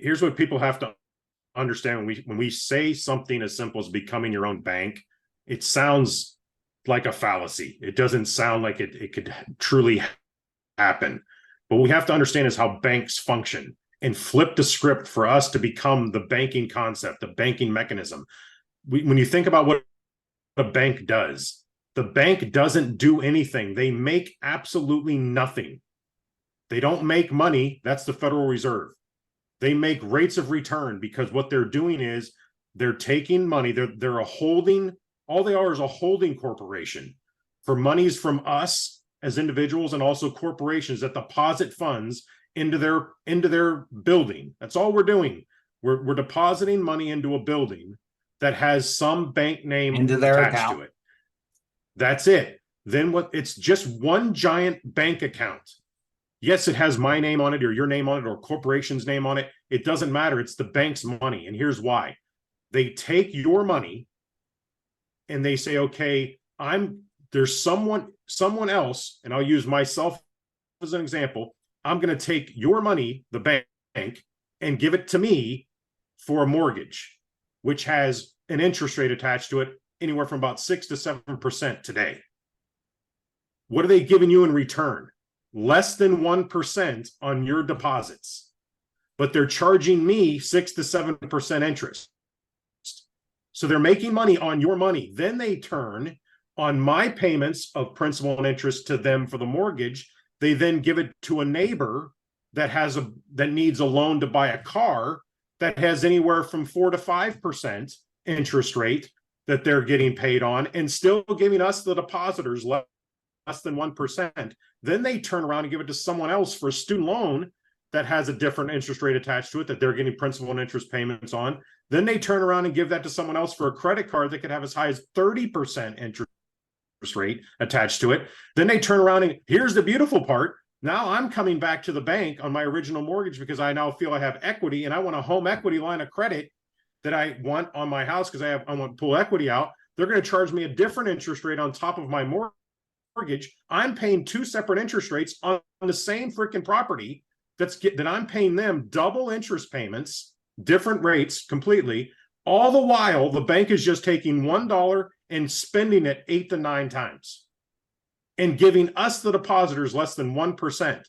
Here's what people have to understand when we say something as simple as becoming your own bank, it sounds like a fallacy. It doesn't sound like it could truly happen. But what we have to understand is how banks function and flip the script for us to become the banking concept, the banking mechanism. When you think about what a bank does, the bank doesn't do anything. They make absolutely nothing. They don't make money. That's the Federal Reserve. They make rates of return because what they're doing is they're taking money. They're a holding. All they are is a holding corporation for monies from us as individuals and also corporations that deposit funds into their building. That's all we're doing. We're depositing money into a building that has some bank name Into their attached account. to it. That's it. Then it's just one giant bank account. Yes, it has my name on it or your name on it or corporation's name on it. It doesn't matter. It's the bank's money. And here's why. They take your money and they say, okay, there's someone else, and I'll use myself as an example. I'm going to take your money, the bank, and give it to me for a mortgage, which has an interest rate attached to it, anywhere from about 6 to 7% today. What are they giving you in return? Less than 1% on your deposits, but they're charging me 6 to 7% interest. So they're making money on your money. Then they turn on my payments of principal and interest to them for the mortgage. They then give it to a neighbor that needs a loan to buy a car that has anywhere from 4 to 5% interest rate that they're getting paid on, and still giving us the depositors less than 1%. Then they turn around and give it to someone else for a student loan that has a different interest rate attached to it that they're getting principal and interest payments on. Then they turn around and give that to someone else for a credit card that could have as high as 30% interest rate attached to it. Then they turn around and here's the beautiful part. Now I'm coming back to the bank on my original mortgage because I now feel I have equity and I want a home equity line of credit that I want on my house because I want to pull equity out. They're going to charge me a different interest rate on top of my mortgage. I'm paying two separate interest rates on the same freaking property that I'm paying them double interest payments, different rates completely. All the while, the bank is just taking $1 and spending it 8 to 9 times and giving us the depositors less than 1%.